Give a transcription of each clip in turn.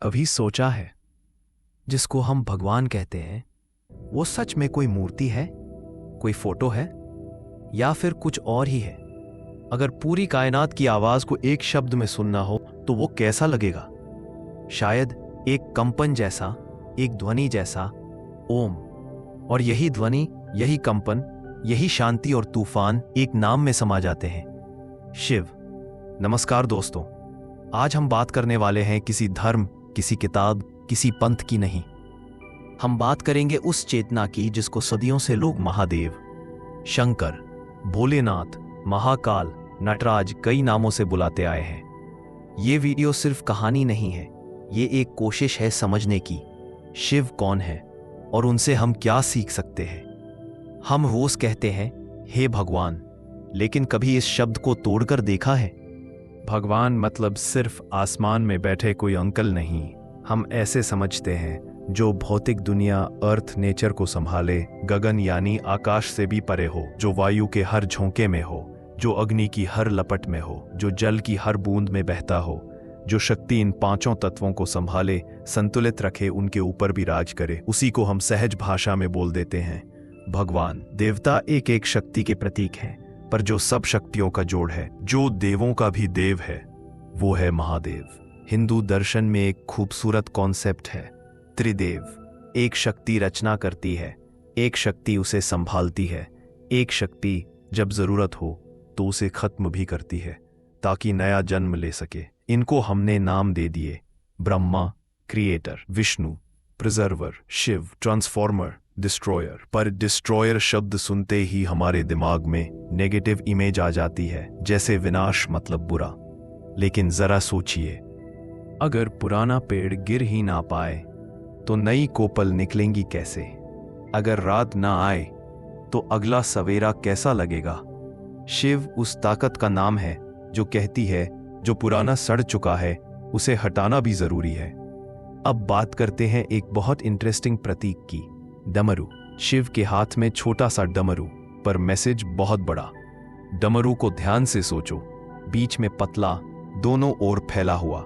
अभी सोचा है, जिसको हम भगवान कहते हैं, वो सच में कोई मूर्ति है, कोई फोटो है, या फिर कुछ और ही है? अगर पूरी कायनात की आवाज को एक शब्द में सुनना हो तो वो कैसा लगेगा? शायद एक कंपन जैसा, एक ध्वनि जैसा, ओम। और यही ध्वनि, यही कंपन, यही शांति और तूफान एक नाम में समा जाते हैं, शिव। नमस्कार दोस्तों, आज हम बात करने वाले हैं किसी धर्म, किसी किताब, किसी पंथ की नहीं। हम बात करेंगे उस चेतना की जिसको सदियों से लोग महादेव, शंकर, भोलेनाथ, महाकाल, नटराज कई नामों से बुलाते आए हैं। ये वीडियो सिर्फ कहानी नहीं है, ये एक कोशिश है समझने की शिव कौन है और उनसे हम क्या सीख सकते हैं। हम रोज कहते हैं हे भगवान, लेकिन कभी इस शब्द को तोड़कर देखा है? भगवान मतलब सिर्फ आसमान में बैठे कोई अंकल नहीं। हम ऐसे समझते हैं जो भौतिक दुनिया, अर्थ, नेचर को संभाले, गगन यानी आकाश से भी परे हो, जो वायु के हर झोंके में हो, जो अग्नि की हर लपट में हो, जो जल की हर बूंद में बहता हो, जो शक्ति इन पांचों तत्वों को संभाले, संतुलित रखे, उनके ऊपर भी राज करे। उसी को हम सहज भाषा में बोल देते हैं भगवान। देवता एक एक शक्ति के प्रतीक हैं, पर जो सब शक्तियों का जोड़ है, जो देवों का भी देव है, वो है महादेव। हिंदू दर्शन में एक खूबसूरत कॉन्सेप्ट है त्रिदेव। एक शक्ति रचना करती है, एक शक्ति उसे संभालती है, एक शक्ति जब जरूरत हो तो उसे खत्म भी करती है ताकि नया जन्म ले सके। इनको हमने नाम दे दिए Brahma creator, Vishnu preserver, Shiva transformer, destroyer. पर डिस्ट्रॉयर शब्द सुनते ही हमारे दिमाग में नेगेटिव इमेज आ जाती है, जैसे विनाश मतलब बुरा। लेकिन जरा सोचिए, अगर पुराना पेड़ गिर ही ना पाए तो नई कोपल निकलेंगी कैसे? अगर रात ना आए तो अगला सवेरा कैसा लगेगा? शिव उस ताकत का नाम है जो कहती है जो पुराना सड़ चुका है उसे हटाना भी जरूरी है। अब बात करते हैं एक बहुत इंटरेस्टिंग प्रतीक की, डमरू। शिव के हाथ में छोटा सा डमरू, पर मैसेज बहुत बड़ा। डमरू को ध्यान से सोचो, बीच में पतला, दोनों ओर फैला हुआ।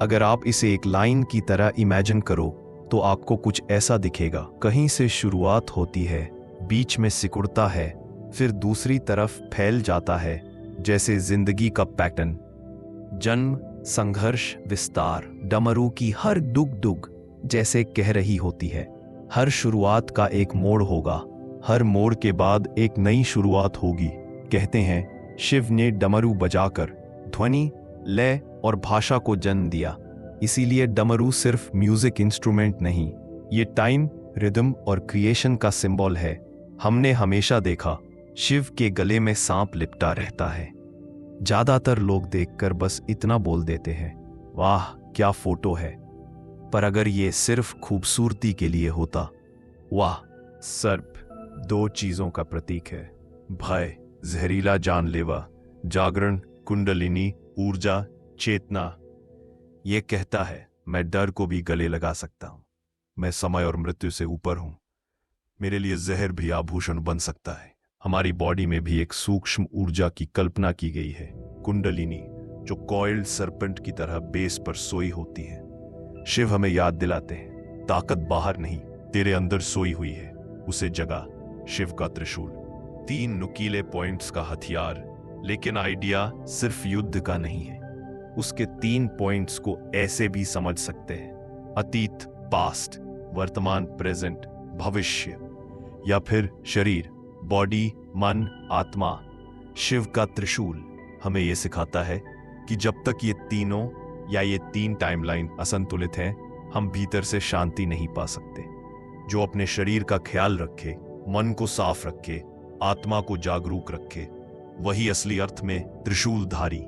अगर आप इसे एक लाइन की तरह इमेजिन करो तो आपको कुछ ऐसा दिखेगा। कहीं से शुरुआत होती है, बीच में सिकुड़ता है, फिर दूसरी तरफ फैल जाता है, जैसे जिंदगी का पैटर्न। जन्म, संघर्ष, विस्तार। डमरू की हर डुग डुग जैसे कह रही होती है, हर शुरुआत का एक मोड़ होगा, हर मोड़ के बाद एक नई शुरुआत होगी। कहते हैं शिव ने डमरू बजाकर ध्वनि, लय और भाषा को जन्म दिया। इसीलिए डमरू सिर्फ म्यूजिक इंस्ट्रूमेंट नहीं, ये टाइम, रिदम और क्रिएशन का सिंबल है। हमने हमेशा देखा शिव के गले में सांप लिपटा रहता है। ज्यादातर लोग देखकर बस इतना बोल देते हैं, वाह क्या फोटो है। पर अगर ये सिर्फ खूबसूरती के लिए होता, वाह। सर्प दो चीजों का प्रतीक है, भय, जहरीला जानलेवा, जागरण, कुंडलिनी, ऊर्जा, चेतना। ये कहता है मैं डर को भी गले लगा सकता हूं, मैं समय और मृत्यु से ऊपर हूं, मेरे लिए जहर भी आभूषण बन सकता है। हमारी बॉडी में भी एक सूक्ष्म ऊर्जा की कल्पना की गई है, कुंडलिनी, जो कॉइल्ड सर्पेंट की तरह बेस पर सोई होती है। शिव हमें याद दिलाते हैं ताकत बाहर नहीं, तेरे अंदर सोई हुई है, उसे जगा। शिव का त्रिशूल, 3 नुकीले पॉइंट्स का हथियार। लेकिन आइडिया सिर्फ युद्ध का नहीं है, उसके 3 पॉइंट्स को ऐसे भी समझ सकते हैं, अतीत पास्ट, वर्तमान प्रेजेंट, भविष्य, या फिर शरीर, बॉडी, मन, आत्मा। शिव का त्रिशूल हमें यह सिखाता है कि जब तक ये तीनों या ये 3 टाइमलाइन असंतुलित हैं, हम भीतर से शांति नहीं पा सकते। जो अपने शरीर का ख्याल रखे, मन को साफ रखे, आत्मा को जागरूक रखे, वही असली अर्थ में त्रिशूलधारी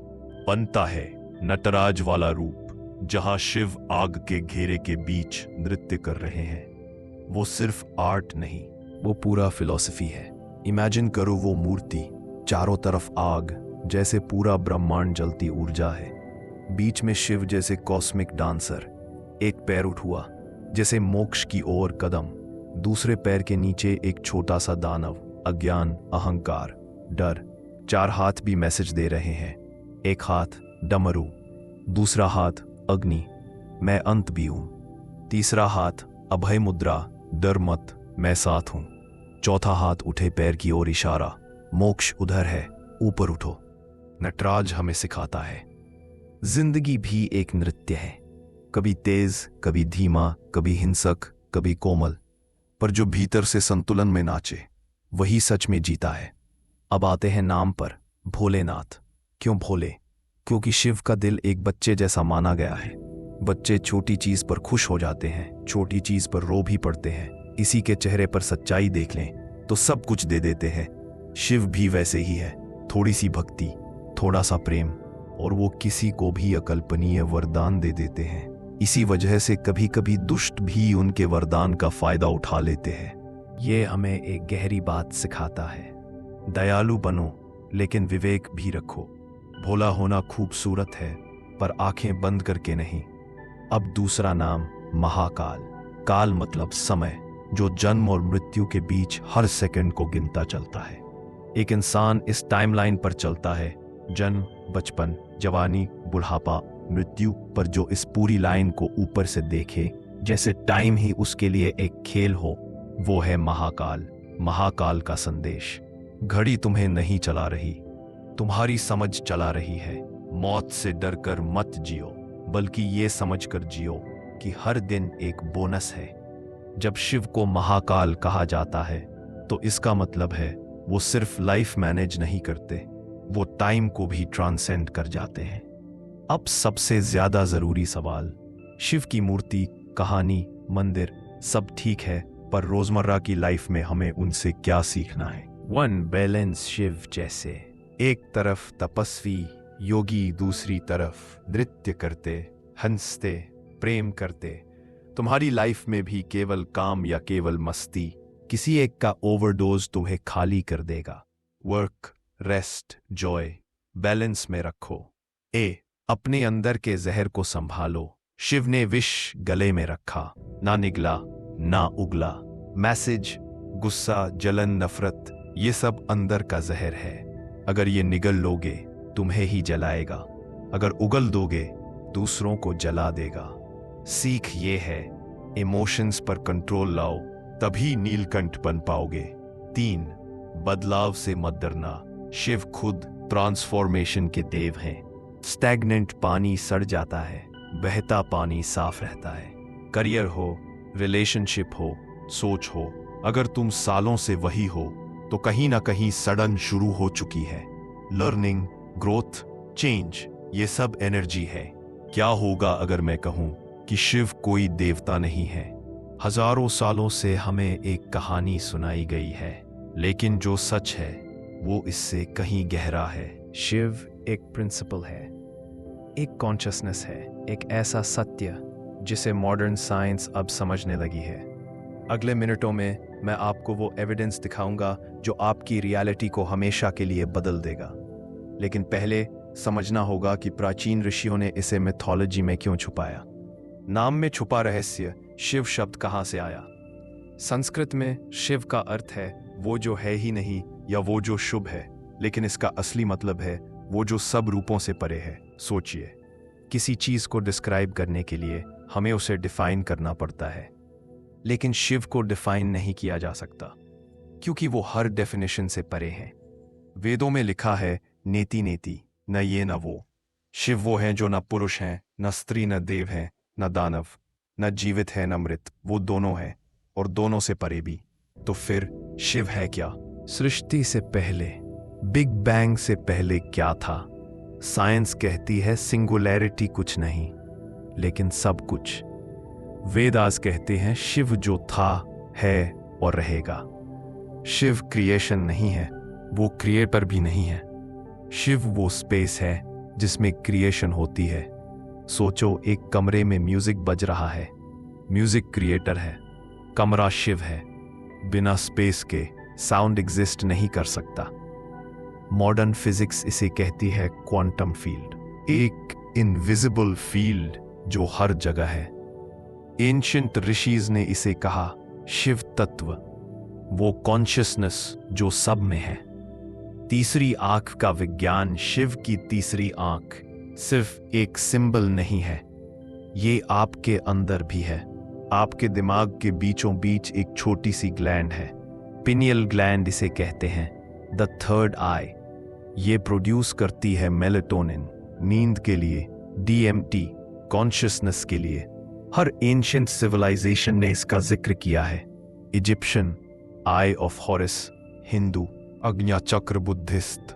बनता है। नटराज वाला रूप, जहां शिव आग के घेरे के बीच नृत्य कर रहे हैं, वो सिर्फ आर्ट नहीं, वो पूरा फिलॉसफी है। इमेजिन करो वो मूर्ति, चारों तरफ आग, जैसे पूरा ब्रह्मांड जलती ऊर्जा है, बीच में शिव जैसे कॉस्मिक डांसर, एक पैर उठुआ जैसे मोक्ष की ओर कदम, दूसरे पैर के नीचे एक छोटा सा दानव, अज्ञान, अहंकार, डर। 4 हाथ भी मैसेज दे रहे हैं, एक हाथ डमरू, दूसरा हाथ अग्नि, मैं अंत भी हूं। तीसरा हाथ अभय मुद्रा, डर मत, मैं साथ हूं। चौथा हाथ उठे पैर की ओर इशारा, मोक्ष उधर है, ऊपर उठो। नटराज हमें सिखाता है जिंदगी भी एक नृत्य है, कभी तेज, कभी धीमा, कभी हिंसक, कभी कोमल, पर जो भीतर से संतुलन में नाचे वही सच में जीता है। अब आते हैं नाम पर, भोलेनाथ। क्यों भोले? क्योंकि शिव का दिल एक बच्चे जैसा माना गया है। बच्चे छोटी चीज पर खुश हो जाते हैं, छोटी चीज पर रो भी पड़ते हैं। इसी के चेहरे पर सच्चाई देख लें तो सब कुछ दे देते हैं। शिव भी वैसे ही है, थोड़ी सी भक्ति, थोड़ा सा प्रेम, और वो किसी को भी अकल्पनीय वरदान दे देते हैं। इसी वजह से कभी कभी दुष्ट भी उनके वरदान का फायदा उठा लेते हैं। ये हमें एक गहरी बात सिखाता है, दयालु बनो लेकिन विवेक भी रखो। भोला होना खूबसूरत है पर आंखें बंद करके नहीं। अब दूसरा नाम महाकाल। काल मतलब समय, जो जन्म और मृत्यु के बीच हर सेकंड को गिनता चलता है। एक इंसान इस टाइमलाइन पर चलता है, जन्म, बचपन, जवानी, बुढ़ापा, मृत्यु, पर जो इस पूरी लाइन को ऊपर से देखे जैसे टाइम ही उसके लिए एक खेल हो, वो है महाकाल। महाकाल का संदेश, घड़ी तुम्हें नहीं चला रही, तुम्हारी समझ चला रही है। मौत से डरकर मत जियो, बल्कि ये समझकर जियो कि हर दिन एक बोनस है। जब शिव को महाकाल कहा जाता है तो इसका मतलब है वो सिर्फ लाइफ मैनेज नहीं करते, वो टाइम को भी ट्रांसेंड कर जाते हैं। अब सबसे ज्यादा जरूरी सवाल, शिव की मूर्ति, कहानी, मंदिर सब ठीक है, पर रोजमर्रा की लाइफ में हमें उनसे क्या सीखना है? वन बैलेंस शिव जैसे, एक तरफ तपस्वी योगी, दूसरी तरफ नृत्य करते, हंसते, प्रेम करते। तुम्हारी लाइफ में भी केवल काम या केवल मस्ती, किसी एक का ओवरडोज तुम्हें खाली कर देगा। वर्क, रेस्ट, जॉय, बैलेंस में रखो। अपने अंदर के जहर को संभालो। शिव ने विष गले में रखा, ना निगला ना उगला। मैसेज, गुस्सा, जलन, नफरत, ये सब अंदर का जहर है। अगर ये निगल लोगे तुम्हें ही जलाएगा, अगर उगल दोगे दूसरों को जला देगा। सीख ये है, इमोशंस पर कंट्रोल लाओ, तभी नीलकंठ बन पाओगे। 3, बदलाव से मत डरना। शिव खुद ट्रांसफॉर्मेशन के देव हैं। स्टैग्नेंट पानी सड़ जाता है, बहता पानी साफ रहता है। करियर हो, रिलेशनशिप हो, सोच हो, अगर तुम सालों से वही हो तो कहीं ना कहीं सड़न शुरू हो चुकी है। लर्निंग, ग्रोथ, चेंज, ये सब एनर्जी है। क्या होगा अगर मैं कहूं कि शिव कोई देवता नहीं है? हजारों सालों से हमें एक कहानी सुनाई गई है, लेकिन जो सच है वो इससे कहीं गहरा है। शिव एक प्रिंसिपल है, एक कॉन्शियसनेस है, एक ऐसा सत्य जिसे मॉडर्न साइंस अब समझने लगी है। अगले मिनटों में मैं आपको वो एविडेंस दिखाऊंगा जो आपकी रियलिटी को हमेशा के लिए बदल देगा। लेकिन पहले समझना होगा कि प्राचीन ऋषियों ने इसे मिथोलॉजी में क्यों छुपाया। नाम में छुपा रहस्य, शिव शब्द कहाँ से आया? संस्कृत में शिव का अर्थ है वो जो है ही नहीं या वो जो शुभ है, लेकिन इसका असली मतलब है वो जो सब रूपों से परे है। सोचिए, किसी चीज को डिस्क्राइब करने के लिए हमें उसे डिफाइन करना पड़ता है, लेकिन शिव को डिफाइन नहीं किया जा सकता क्योंकि वो हर डेफिनेशन से परे हैं। वेदों में लिखा है नेति नेति, न ये न वो। शिव वो हैं जो न पुरुष हैं, न स्त्री, न देव हैं, न दानव, न जीवित है, न मृत। वो दोनों हैं और दोनों से परे भी। तो फिर शिव है क्या? सृष्टि से पहले, बिग बैंग से पहले क्या था? साइंस कहती है सिंगुलैरिटी कुछ नहीं, लेकिन सब कुछ। वेदास कहते हैं शिव जो था, है और रहेगा। शिव क्रिएशन नहीं है, वो क्रिएटर भी नहीं है। शिव वो स्पेस है जिसमें क्रिएशन होती है। सोचो, एक कमरे में म्यूजिक बज रहा है, म्यूजिक क्रिएटर है, कमरा शिव है। बिना स्पेस के साउंड एग्जिस्ट नहीं कर सकता। मॉडर्न फिजिक्स इसे कहती है क्वांटम फील्ड, एक इनविजिबल फील्ड जो हर जगह है। एंशिएंट ऋषिज ने इसे कहा शिव तत्व, वो कॉन्शियसनेस जो सब में है। तीसरी आंख का विज्ञान, शिव की तीसरी आंख सिर्फ एक सिंबल नहीं है, ये आपके अंदर भी है। आपके दिमाग के बीचों बीच एक छोटी सी ग्लैंड है, पिनियल ग्लैंड इसे कहते हैं, द थर्ड आई। ये प्रोड्यूस करती है मेलेटोनिन, नींद के लिए, DMT, कॉन्शियसनेस के लिए। हर एंशिएंट सिविलाइजेशन ने इसका जिक्र किया है। Egyptian, eye of Horus, Hindu, Agnya chakra, Buddhist,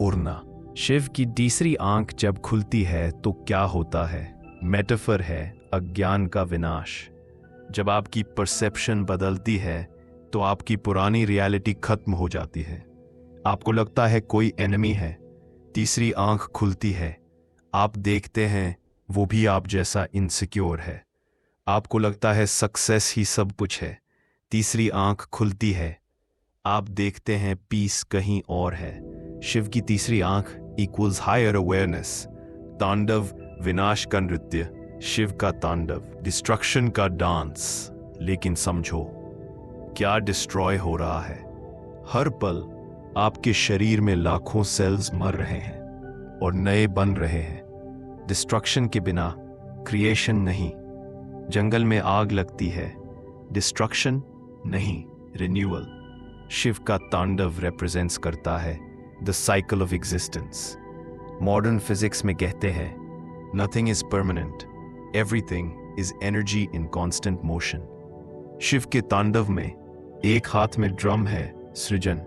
उर्ना। Shiv की तीसरी आंख जब खुलती है तो क्या होता है? मेटाफर है अज्ञान का विनाश। जब आपकी परसेप्शन बदलती है तो आपकी पुरानी रियलिटी खत्म हो जाती है। आपको लगता है कोई एनिमी है। तीसरी आंख खुलती है, आप देखते हैं वो भी आप जैसा इनसिक्योर है। आपको लगता है सक्सेस ही सब कुछ है। तीसरी आंख खुलती है, आप देखते हैं पीस कहीं और है। शिव की तीसरी आंख इक्वल्स हायर अवेयरनेस। तांडव, विनाश का नृत्य, शिव का तांडव, डिस्ट्रक्शन का डांस। लेकिन समझो क्या डिस्ट्रॉय हो रहा है? हर पल आपके शरीर में लाखों सेल्स मर रहे हैं और नए बन रहे हैं। डिस्ट्रक्शन के बिना क्रिएशन नहीं। जंगल में आग लगती है, डिस्ट्रक्शन नहीं, रिन्यूअल। शिव का तांडव रिप्रेजेंट्स करता है the cycle of existence. Modern physics में कहते हैं nothing is permanent, everything is energy in constant motion. Shiva के तांडव में एक हाथ में ड्रम है, सृजन,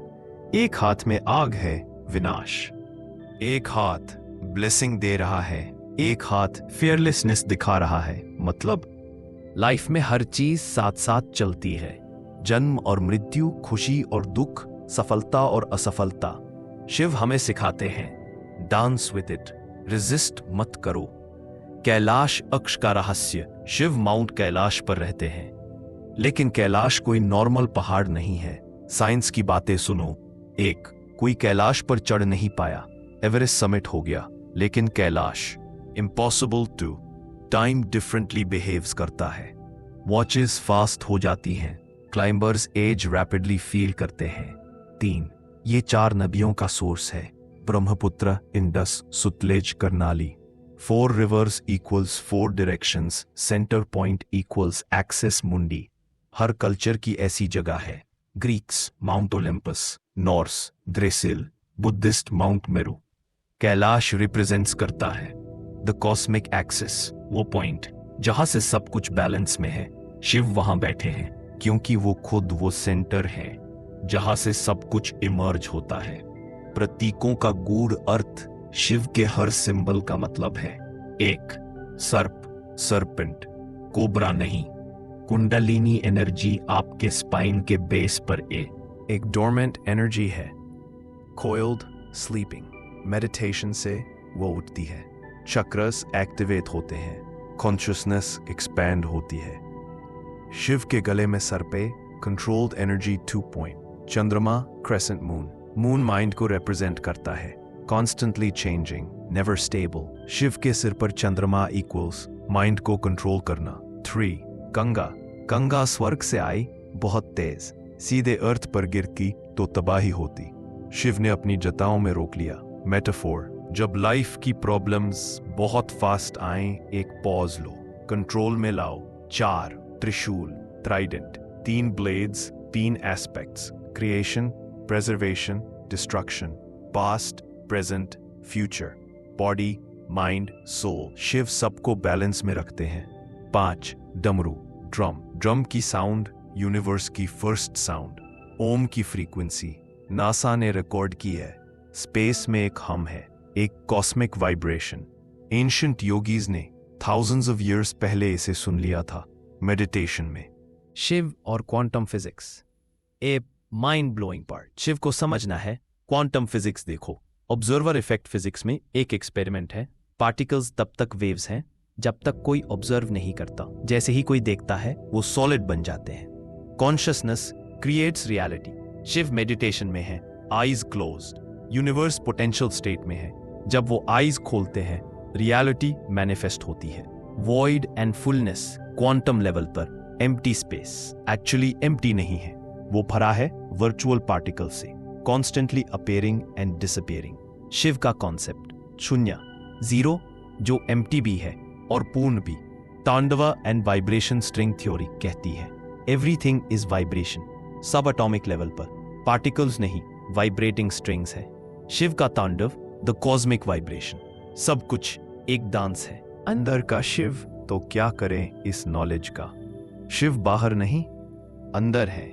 एक हाथ में आग है, विनाश। एक हाथ ब्लेसिंग दे रहा है, एक हाथ फियरलेसनेस दिखा रहा है। मतलब लाइफ में हर चीज साथ साथ चलती है। जन्म और मृत्यु, खुशी और दुख, सफलता और असफलता। शिव हमें सिखाते हैं डांस विद इट, रेजिस्ट मत करो। कैलाश अक्ष का रहस्य। शिव माउंट कैलाश पर रहते हैं, लेकिन कैलाश कोई नॉर्मल पहाड़ नहीं है। साइंस की बातें सुनो। एक, कोई कैलाश पर चढ़ नहीं पाया, एवरेस्ट समिट हो गया, लेकिन Kailash impossible too. Time differently behaves करता है। वॉचेस फास्ट हो जाती हैं, क्लाइंबर्स एज रैपिडली फील करते हैं। 3, ये 4 नदियों का सोर्स है, Brahmaputra, Indus, Sutlej, Karnali. 4 rivers equals 4 directions, centre point equals axis mundi. हर कल्चर की ऐसी जगह है। Greeks Mount Olympus, Norse Yggdrasil, Buddhist Mount Meru. Kailash represents करता है द कॉस्मिक एक्सिस, वो पॉइंट जहां से सब कुछ बैलेंस में है। शिव वहां बैठे हैं क्योंकि वो खुद वो सेंटर है जहां से सब कुछ इमर्ज होता है। प्रतीकों का गूढ़ अर्थ। शिव के हर सिंबल का मतलब है। 1, सर्प, सरपेंट, कोबरा नहीं। कुंडलिनी एनर्जी आपके स्पाइन के बेस पर एक डोरमेंट एनर्जी है। कोइल्ड, स्लीपिंग, मेडिटेशन से वो उठती है। चक्रस एक्टिवेट होते हैं, कॉन्शियसनेस एक्सपैंड होती है। शिव के गले में सर पे कंट्रोल्ड एनर्जी 2 पॉइंट। चंद्रमा, क्रेसेंट मून, मून माइंड को रिप्रेजेंट करता है, constantly changing, never stable. Shiva के सिर पर चंद्रमा इक्वल्स माइंड को कंट्रोल करना। 3, गंगा, गंगा स्वर्ग से आई, बहुत तेज, सीधे अर्थ पर गिरती तो तबाही होती। शिव ने अपनी जटाओं में रोक लिया। मेटाफोर, जब लाइफ की प्रॉब्लम्स बहुत फास्ट आएं, एक पॉज लो, कंट्रोल में लाओ। 4, trishul, trident, 3 blades, 3 aspects, creation, preservation, destruction, past, present, future, body, mind, soul. Shiva सबको बैलेंस में रखते हैं। 5, डमरू, ड्रम, ड्रम की साउंड यूनिवर्स की फर्स्ट साउंड, ओम की फ्रीक्वेंसी नासा ने रिकॉर्ड की है। स्पेस में एक हम है, एक कॉस्मिक वाइब्रेशन। एंशिएंट योगीज ने थाउजेंड्स ऑफ इयर्स पहले इसे सुन लिया था मेडिटेशन में। शिव और quantum physics, a mind blowing part. Shiva को समझना है, क्वांटम फिजिक्स देखो। ऑब्जर्वर इफेक्ट फिजिक्स में एक एक्सपेरिमेंट है। पार्टिकल्स तब तक वेव्स हैं जब तक कोई ऑब्जर्व नहीं करता। जैसे ही कोई देखता है वो सॉलिड बन जाते हैं। Consciousness creates reality. Shiva meditation में है, eyes closed. Universe potential state में है। जब वो आईज खोलते हैं रियलिटी मैनिफेस्ट होती है। Void and fullness, quantum level पर एम्प्टी स्पेस एक्चुअली एम्प्टी नहीं है, वो भरा है वर्चुअल पार्टिकल से, constantly appearing and disappearing. Shiva का कॉन्सेप्ट शून्य, जीरो, जो एम्प्टी भी है और पूर्ण भी। तांडवा एंड वाइब्रेशन स्ट्रिंग थ्योरी कहती है एवरीथिंग इज वाइब्रेशन। सब एटॉमिक लेवल पर पार्टिकल्स नहीं, वाइब्रेटिंग स्ट्रिंग्स है। शिव का तांडव द कॉस्मिक वाइब्रेशन, सब कुछ एक डांस है। अंदर का शिव तो क्या करें इस नॉलेज का। शिव बाहर नहीं, अंदर है।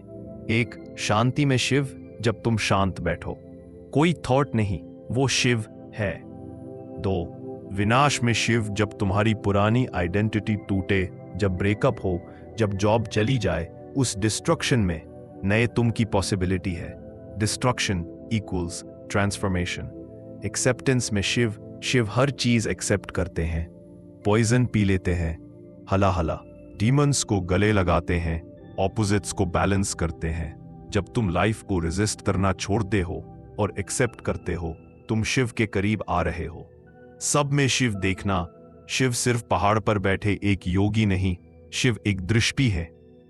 एक, शांति में शिव, जब तुम शांत बैठो, कोई थॉट नहीं, वो शिव है। 2, विनाश में शिव, जब तुम्हारी पुरानी आइडेंटिटी टूटे, जब ब्रेकअप हो, जब जॉब चली जाए, उस डिस्ट्रक्शन में नए तुम की पॉसिबिलिटी है। Destruction equals transformation. एक्सेप्टेंस में शिव, शिव हर चीज एक्सेप्ट करते हैं। पॉइजन पी लेते हैं, हला हला। डीमंस को गले लगाते हैं, ऑपोजिट्स को बैलेंस करते हैं। जब तुम लाइफ को रेजिस्ट करना छोड़ते हो और एक्सेप्ट करते हो, तुम शिव के करीब आ रहे हो। सब में शिव देखना। शिव सिर्फ पहाड़ पर बैठे एक योगी नहीं, शिव एक दृष्टि है।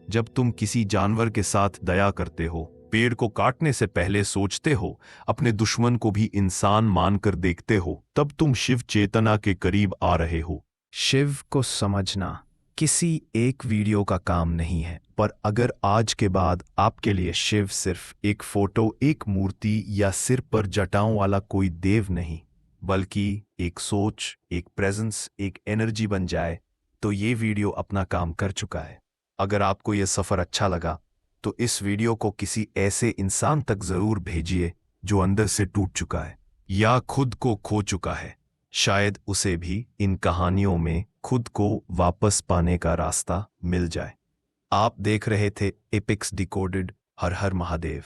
जब तुम किसी जानवर के साथ दया करते हो, पेड़ को काटने से पहले सोचते हो, अपने दुश्मन को भी इंसान मानकर देखते हो, तब तुम शिव चेतना के करीब आ रहे हो। शिव को समझना किसी एक वीडियो का काम नहीं है, पर अगर आज के बाद आपके लिए शिव सिर्फ एक फोटो, एक मूर्ति या सिर पर जटाओं वाला कोई देव नहीं, बल्कि एक सोच, एक प्रेजेंस, एक एनर्जी बन जाए, तो ये वीडियो अपना काम कर चुका है। अगर आपको यह सफर अच्छा लगा तो इस वीडियो को किसी ऐसे इंसान तक जरूर भेजिए जो अंदर से टूट चुका है या खुद को खो चुका है। शायद उसे भी इन कहानियों में खुद को वापस पाने का रास्ता मिल जाए। आप देख रहे थे एपिक्स डिकोडेड। हर हर महादेव।